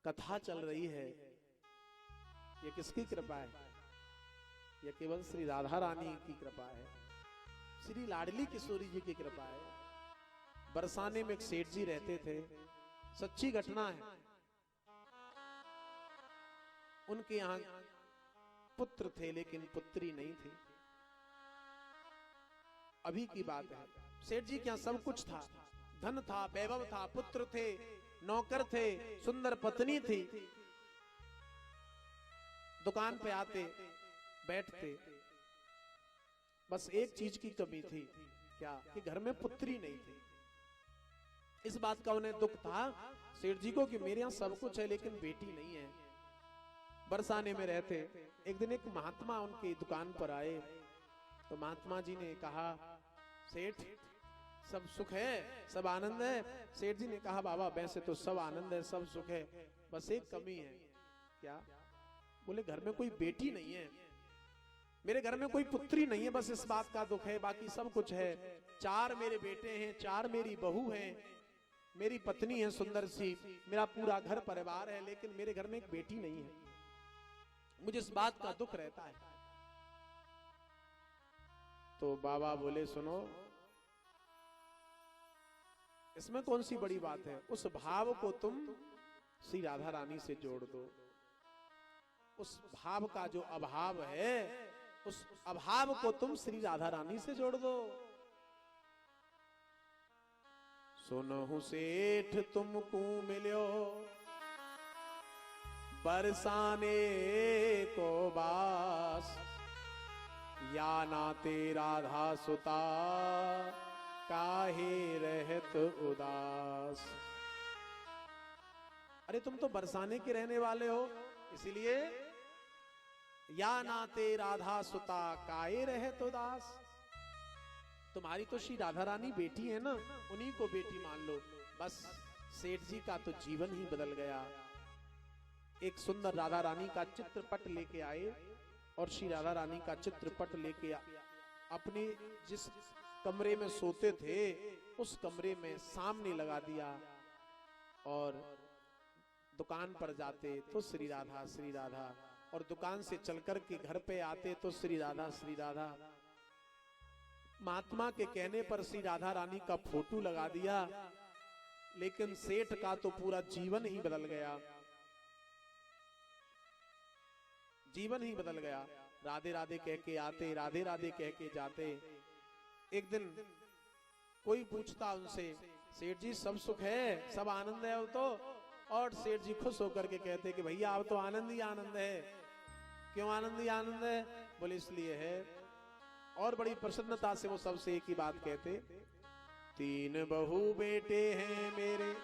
कथा चल रही है, ये किसकी कृपा है? यह केवल श्री राधा रानी की कृपा है, श्री लाडली किशोरी जी की कृपा है। बरसाने में एक सेठ जी रहते थे, सच्ची घटना है। उनके यहां पुत्र थे लेकिन पुत्री नहीं थी। अभी की बात है। सेठ जी के यहां सब कुछ था, धन था, वैभव था, पुत्र थे, नौकर थे, सुंदर पत्नी थी। दुकान पे आते बैठते, बस एक चीज की कमी थी, क्या कि घर में पुत्री नहीं थी। इस बात का उन्हें दुख था सेठ जी को कि मेरे यहां सब कुछ है लेकिन बेटी नहीं है। बरसाने में रहते, एक दिन एक महात्मा उनकी दुकान पर आए, तो महात्मा जी ने कहा, सेठ सब सुख है, सब आनंद है? सेठ जी ने कहा, बाबा वैसे तो सब आनंद है, सब सुख है, बस एक कमी है। क्या? बोले घर में कोई बेटी नहीं है, मेरे घर में कोई पुत्री नहीं है, बस इस बात का दुख है, बाकी सब कुछ है। 4 मेरे बेटे हैं, 4 मेरी बहू हैं, मेरी पत्नी है सुंदर सी, मेरा पूरा घर परिवार है, लेकिन मेरे घर में एक बेटी नहीं है, मुझे इस बात का दुख रहता है। तो बाबा बोले, सुनो, इसमें कौन सी बड़ी बात है? उस भाव को तुम श्री राधा रानी से जोड़ दो। उस भाव का जो अभाव है, उस अभाव को तुम श्री राधा रानी से जोड़ दो। सुनहु सेठ तुमको मिलो बरसाने को बास, या नाते राधा सुता काहे रहत उदास। अरे तुम तो बरसाने के रहने वाले हो, इसीलिए या नाते राधा सुता काहे रहत उदास। तुम्हारी तो श्री राधा रानी बेटी है ना, उन्हीं को बेटी मान लो। बस सेठ जी का तो जीवन ही बदल गया। एक सुंदर राधा रानी का चित्रपट लेके आए और श्री राधा रानी का चित्रपट लेके अपने जिस कमरे में सोते थे उस कमरे में सामने लगा दिया, और दुकान पर जाते तो श्री राधा श्री राधा, और दुकान से चलकर के घर पे आते तो श्री राधा श्री राधा। महात्मा के कहने पर श्री राधा रानी का फोटो लगा दिया, लेकिन सेठ का तो पूरा जीवन ही बदल गया, जीवन ही बदल गया। राधे राधे कह के आते, राधे राधे कह के जाते। एक दिन कोई पूछता उनसे, सेठ जी सब सुख है, सब आनंद है? तो और सेठ जी खुश होकर के कहते कि भैया अब तो आनंद ही आनंद है। क्यों आनंद ही आनंद है? बोले इसलिए है, और बड़ी प्रसन्नता से वो सबसे एक ही बात कहते, 3 बहू बेटे हैं मेरे,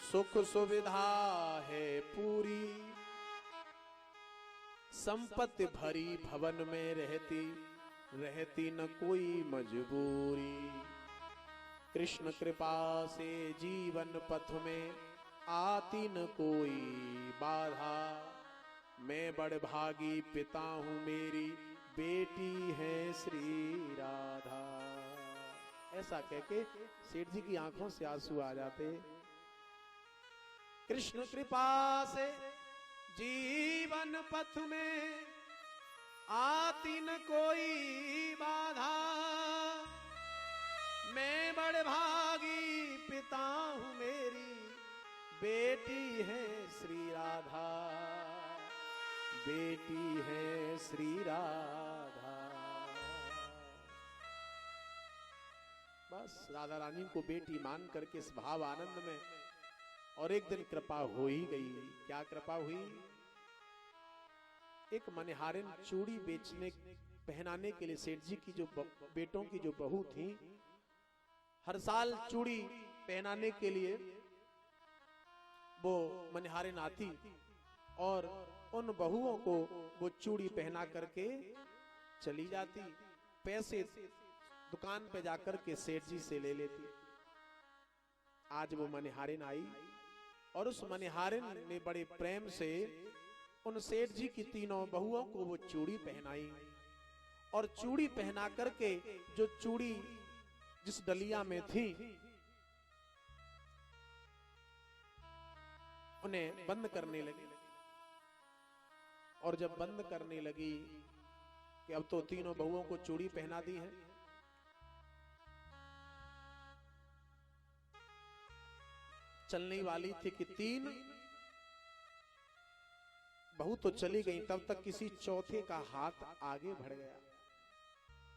सुख सुविधा है पूरी, संपत्ति भरी भवन में रहती, रहती न कोई मजबूरी। कृष्ण कृपा से जीवन पथ में आती न कोई बाधा, मैं बड़ भागी पिता हूं, मेरी बेटी है श्री राधा। ऐसा कह के सेठ जी की आंखों से आंसू आ जाते। कृष्ण कृपा से जीवन पथ में आती न कोई बाधा, मैं बड़ भागी पिता हूं, मेरी बेटी है श्री राधा, बेटी है श्री राधा। बस राधा रानी को बेटी मान करके इस भाव आनंद में, और एक दिन कृपा हो ही गई। क्या कृपा हुई? एक मनिहारिन चूड़ी बेचने पहनाने के लिए सेठ जी की जो बेटों की जो बहू थी, हर साल चूड़ी पहनाने के लिए वो मनिहारिन आती और उन बहुओं को वो चूड़ी पहना करके चली जाती, पैसे दुकान पे जाकर के सेठ जी से ले लेती। आज वो मनिहारिन आई और उस मनिहारिन ने बड़े प्रेम से उन सेठ जी की 3 बहुओं को वो चूड़ी पहनाई, और चूड़ी पहना करके जो चूड़ी जिस डलिया में थी उन्हें बंद करने लगी। और जब बंद करने लगी कि अब तो तीनों बहुओं को चूड़ी पहना दी है, चलने वाली थी कि तीन बहू तो चली गई, तब तक किसी चौथे का हाथ आगे बढ़ गया।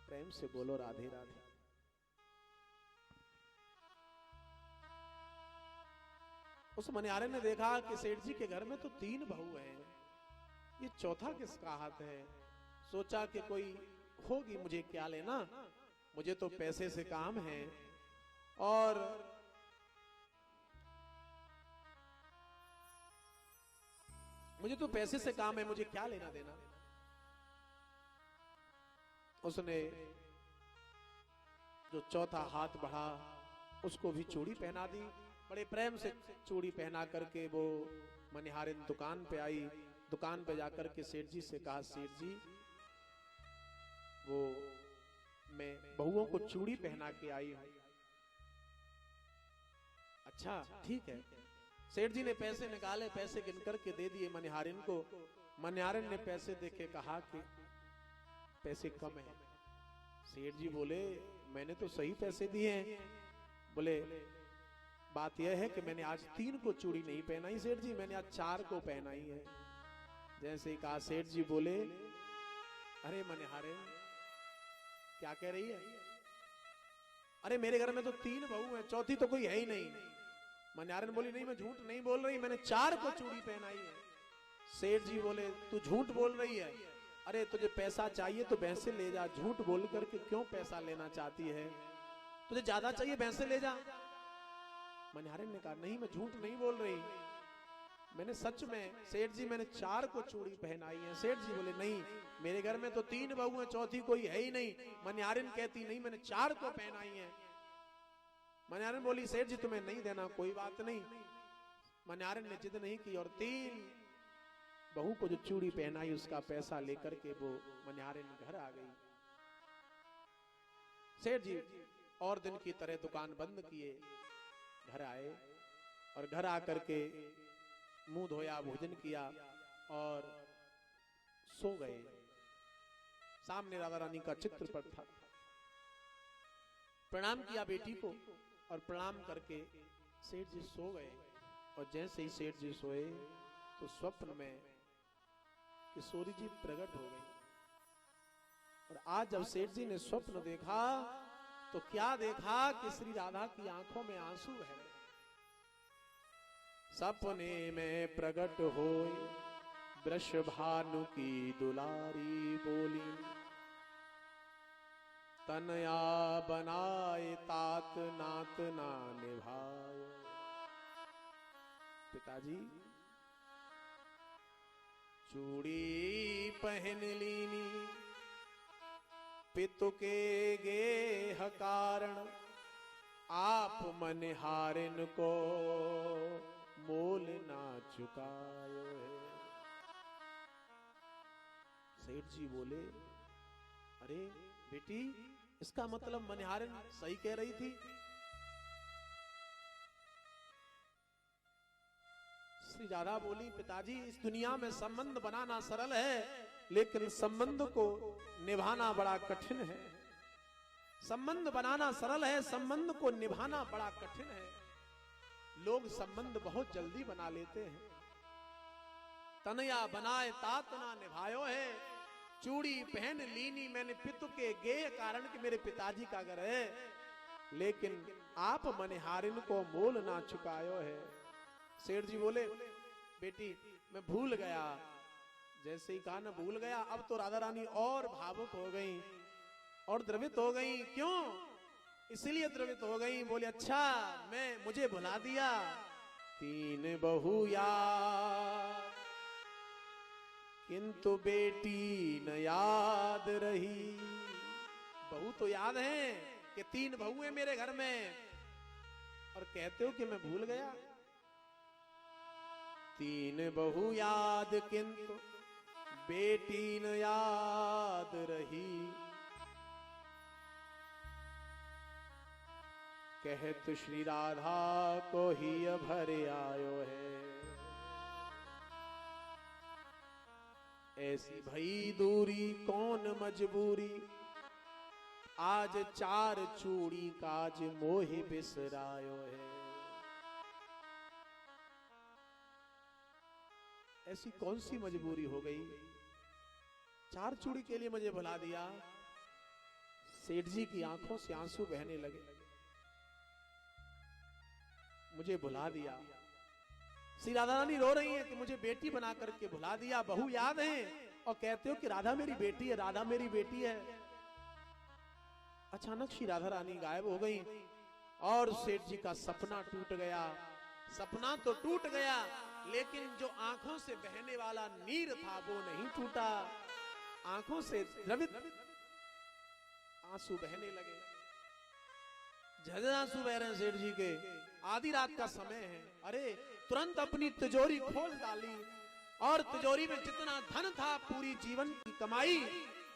प्रेम से बोलो राधे राधे। उस मनिहारे ने देखा कि सेठ जी के घर में तो तीन बहू हैं, ये चौथा किसका हाथ है। सोचा कि कोई होगी, मुझे क्या लेना, मुझे तो पैसे से काम है, और मुझे तो पैसे से काम है, मुझे क्या लेना देना। उसने जो चौथा हाथ बढ़ा उसको भी चूड़ी पहना दी। बड़े प्रेम से चूड़ी पहना करके वो मनिहारिन दुकान पे आई। दुकान पे जाकर के सेठ जी से कहा, सेठ जी वो मैं बहुओं को चूड़ी पहना के आई हूं। अच्छा ठीक है। सेठ जी ने पैसे निकाले, पैसे गिन करके दे दिए मनिहारिन को। मनिहारिन ने पैसे देके कहा कि पैसे कम है। सेठ जी बोले, मैंने तो सही पैसे दिए हैं। बोले, बात यह है कि मैंने आज 3 को चूड़ी नहीं पहनाई सेठ जी, मैंने आज 4 को पहनाई है। जैसे ही कहा, सेठ जी बोले, अरे मनिहारिन क्या कह रही है, अरे मेरे घर में तो 3 बहू हैं, चौथी तो कोई है ही नहीं। मनिहारिन बोली, नहीं मैं झूठ नहीं बोल रही, मैंने 4 को चूड़ी पहनाई है। सेठ जी बोले, तू झूठ बोल रही है, अरे तुझे पैसा चाहिए तो भैंसे ले जा, झूठ बोल करके क्यों पैसा लेना चाहती है, तुझे ज्यादा चाहिए भैंसे ले जा। मनिहारिन ने कहा, नहीं मैं झूठ नहीं बोल रही, मैंने सच में सेठ जी मैंने 4 को चूड़ी पहनाई है। सेठ जी बोले, नहीं मेरे घर में तो 3 बहू हैं, चौथी कोई है ही नहीं। मनिहारिन कहती, नहीं मैंने 4 को पहनाई है। मनिहारिन बोली, सेठ जी तुम्हें नहीं देना, कोई बात नहीं। मनिहारिन ने जिद नहीं की और 3 बहू को जो चूड़ी पहनाई उसका पैसा लेकर के वो मनिहारिन घर आ गई। सेठ जी और दिन की तरह दुकान बंद किए, घर आए और घर आकर के मुंह धोया, भोजन किया और सो गए। सामने राधा रानी का चित्रपट था। प्रणाम किया बेटी को और प्रणाम करके सेठ जी सो गए। और जैसे ही सेठ जी सोए तो स्वप्न में किशोरी जी प्रकट हो गई। और आज जब सेठ जी ने स्वप्न देखा तो क्या देखा कि श्री राधा की आंखों में आंसू है। सपने में प्रकट होई वृषभानु की दुलारी बोली, तनया बनाए तात नात ना निभाए। पिताजी चूड़ी पहन लीनी पितु के गेह कारण, आप मनिहारिन को मोल ना चुकायो है। सेठ जी बोले, अरे बेटी इसका मतलब मनिहारिन सही कह रही थी। श्री राधा बोली, पिताजी इस दुनिया में संबंध बनाना सरल है, लेकिन संबंध को निभाना बड़ा कठिन है। संबंध बनाना सरल है, संबंध को निभाना बड़ा कठिन है। लोग संबंध बहुत जल्दी बना लेते हैं। तनया बनाए तात ना निभायो है, चूड़ी पहन लीनी मैंने पितु के गेय कारण कि मेरे पिताजी का घर है, लेकिन आप मनिहारिन को मोल ना चुकायो है। सेठ जी बोले, बेटी मैं भूल गया। जैसे ही कहा ना भूल गया, अब तो राधा रानी और भावुक हो गई और द्रवित हो गई। क्यों? इसलिए द्रवित हो गई, बोले अच्छा मुझे भुला दिया। 3 बहू याद किंतु बेटी न याद रही। बहू तो याद है कि 3 बहू है मेरे घर में, और कहते हो कि मैं भूल गया। 3 बहू याद किंतु बेटी न याद रही, कहत श्री राधा को ही भरे आयो है। ऐसी भई दूरी कौन मजबूरी, आज 4 चूड़ी काज मोहि बिसरायो है। ऐसी कौन सी मजबूरी हो गई, 4 चूड़ी के लिए मुझे भुला दिया। सेठ जी की आंखों से आंसू बहने लगे, मुझे भुला दिया। श्री राधा रानी रो रही है कि मुझे बेटी बना करके भुला दिया, बहू याद है और कहते हो कि राधा मेरी बेटी है, राधा मेरी बेटी है। अचानक श्री राधा रानी गायब हो गई और सेठ जी का सपना टूट गया। सपना तो टूट गया, लेकिन जो आंखों से बहने वाला नीर था वो नहीं टूटा। आंखों से द्रवित आंसू बहने लगे, झरझर आंसू बह रहे हैं सेठ जी के। आधी रात का समय है। अरे तुरंत अपनी तिजोरी खोल डाली और तिजोरी में जितना धन था पूरी जीवन की कमाई,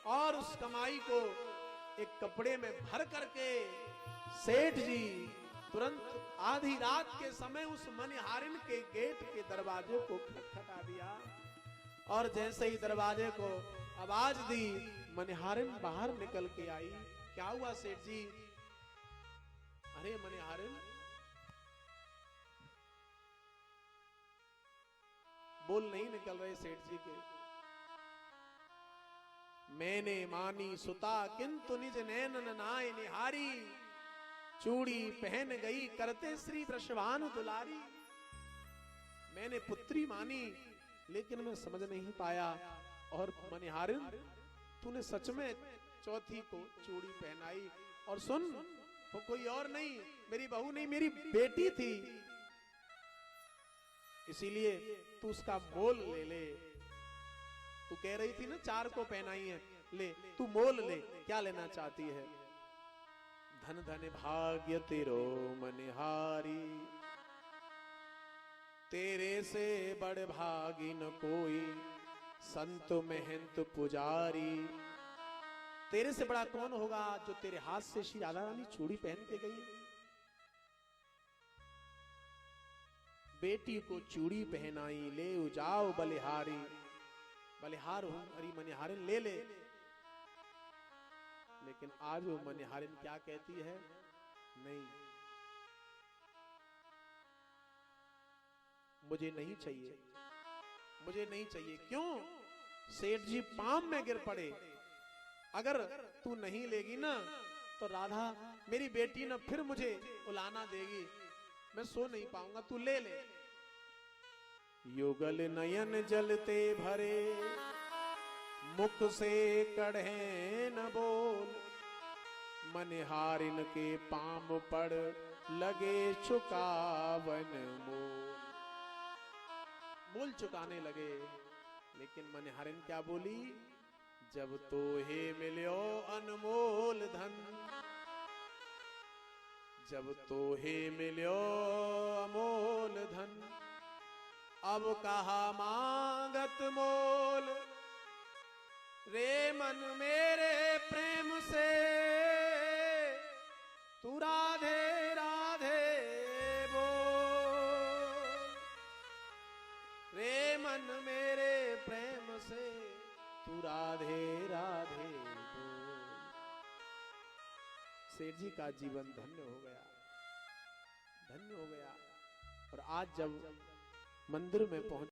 और उस कमाई को एक कपड़े में भर करके सेठ जी तुरंत आधी रात के समय उस मनिहारिन के गेट के दरवाजे को खटखटा दिया। और जैसे ही दरवाजे को आवाज दी, मनिहारिन बाहर निकल के आई। क्या हुआ सेठ जी? अरे मनिहारिन, बोल नहीं निकल रहे सेठ जी के। मैंने मानी सुता किंतु निज नैनन नाय निहारी, चूड़ी पहन गई करते श्री वृषभानु दुलारी। मैंने पुत्री मानी लेकिन मैं समझ नहीं पाया। और मनिहारिन, तूने सच में चौथी को चूड़ी पहनाई। और सुन, वो कोई और नहीं, मेरी बहू नहीं, मेरी बेटी थी, इसीलिए तू उसका मोल ले ले। तू कह रही थी ना 4 को पहनाई है, ले तू मोल ले। क्या लेना चाहती है? धन धन भाग्य तेरो मनिहारी, तेरे से बड़ भागी न कोई, संत महंत पुजारी। तेरे से बड़ा कौन होगा जो तेरे हाथ से श्री राधा रानी चूड़ी पहन के गई। बेटी को चूड़ी पहनाई, ले जाओ बलिहारी। बलिहार हूं हरी मनिहारिन, ले ले। लेकिन आज वो मनिहारिन क्या कहती है? नहीं, मुझे नहीं चाहिए, मुझे नहीं चाहिए। क्यों? सेठ जी पाम में गिर पड़े। अगर तू नहीं लेगी ना तो राधा मेरी बेटी ना फिर मुझे उलाना देगी, मैं सो नहीं पाऊंगा, तू ले ले। युगल नयन जलते भरे, मुख से कढ़े न बोल, मनिहारिन के पाम पड़ लगे चुकावन मोल। मोल चुकाने लगे, लेकिन मनिहारिन क्या बोली? जब तो हे मिलो अनमोल धन, जब तो हे मिलो अमोल धन, अब कहा मांगत मोल। रे मन मेरे प्रेम से तू राधे राधे बोल। रे मन मेरे प्रेम से तू राधे राधे बोल। सेठ जी का जीवन धन्य हो गया, धन्य हो गया। और आज जब मंदिर में पहुंच